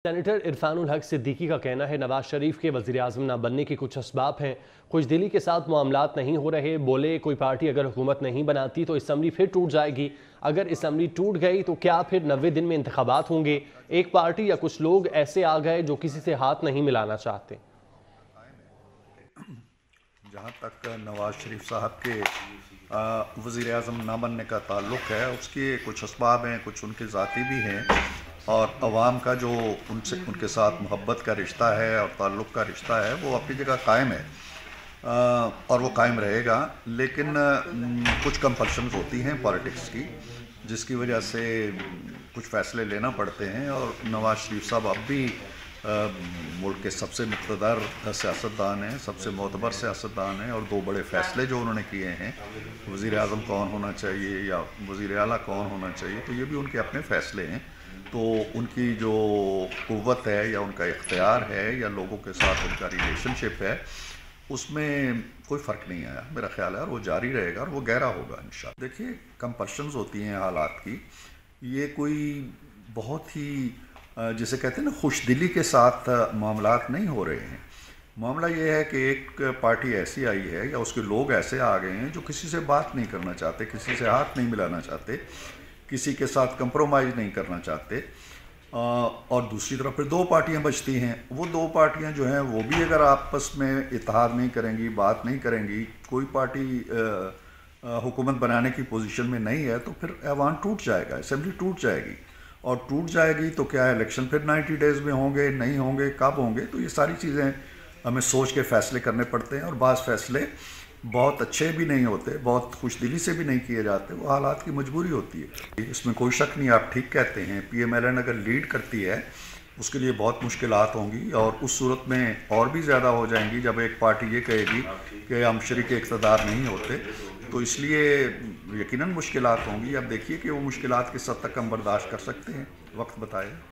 Senator Irfan الحق صدیقی کا کہنا ہے نواز شریف کے وزیر اعظم نہ بننے کے کچھ اسباب ہیں۔ خوش دلی کے ساتھ معاملات نہیں ہو رہے۔ بولے کوئی پارٹی اگر حکومت نہیں بناتی تو اسمبلی پھر ٹوٹ جائے گی۔ اگر اسمبلی ٹوٹ گئی تو کیا پھر 90 دن میں انتخابات ہوں گے؟ ایک پارٹی یا کچھ لوگ ایسے آ گئے جو کسی سے ہاتھ نہیں ملانا چاہتے۔ جہاں تک نواز شریف صاحب کے وزیر اعظم نہ بننے کا تعلق ہے، اس کے کچھ اسباب ہیں، کچھ ان کے ذاتی بھی ہیں، اور عوام کا جو ان کے ساتھ محبت کا رشتہ ہے اور تعلق کا رشتہ ہے وہ اپنی جگہ قائم ہے، اور وہ قائم رہے گا۔ لیکن کچھ کمپلشنز ہوتی ہیں پالیٹکس کی، جس کی وجہ سے کچھ فیصلے لینا پڑتے ہیں، اور نواز شریف صاحب اب بھی ملک کے سب سے مقتدر سیاستدان ہیں، سب سے معتبر سیاستدان ہیں، اور دو بڑے فیصلے جو انہوں نے کیے ہیں، وزیر اعظم کون ہونا چاہیے یا وزیر اعلیٰ کون ہونا چاہیے، تو یہ بھی ان کے اپنے فیصلے ہیں۔ تو ان کی جو قوت ہے یا ان کا اختیار ہے یا لوگوں کے ساتھ ان کا ریلیشن شپ ہے، اس میں کوئی فرق نہیں آیا میرا خیال ہے، اور وہ جاری رہے گا اور وہ گہرا ہوگا انشاءاللہ۔ دیکھیے، کمپلشنز ہوتی ہیں حالات کی، یہ کوئی بہت ہی جسے کہتے ہیں نا خوش دلی کے ساتھ معاملات نہیں ہو رہے ہیں۔ معاملہ یہ ہے کہ ایک پارٹی ایسی آئی ہے یا اس کے لوگ ایسے آ گئے ہیں جو کسی سے بات نہیں کرنا چاہتے، کسی سے ہاتھ نہیں ملانا چاہتے، کسی کے ساتھ کمپرومائز نہیں کرنا چاہتے، اور دوسری طرف پھر دو پارٹیاں بچتی ہیں۔ وہ دو پارٹیاں جو ہیں وہ بھی اگر آپس میں اتحاد نہیں کریں گی، بات نہیں کریں گی، کوئی پارٹی حکومت بنانے کی پوزیشن میں نہیں ہے، تو پھر ایوان ٹوٹ جائے گا، اسمبلی ٹوٹ جائے گی، اور ٹوٹ جائے گی تو کیا الیکشن پھر 90 ڈیز میں ہوں گے، نہیں ہوں گے، کب ہوں گے؟ تو یہ ساری چیزیں ہمیں سوچ کے فیصلے کرنے پڑتے ہیں، اور بعض فیصلے بہت اچھے بھی نہیں ہوتے، بہت خوش دلی سے بھی نہیں کیے جاتے، وہ حالات کی مجبوری ہوتی ہے۔ اس میں کوئی شک نہیں، آپ ٹھیک کہتے ہیں، پی ایم ایل این اگر لیڈ کرتی ہے اس کے لیے بہت مشکلات ہوں گی، اور اس صورت میں اور بھی زیادہ ہو جائیں گی جب ایک پارٹی یہ کہے گی کہ ہم شریک اقتدار نہیں ہوتے، تو اس لیے یقیناً مشکلات ہوں گی۔ اب دیکھیے کہ وہ مشکلات کس حد تک ہم برداشت کر سکتے ہیں، وقت بتائے۔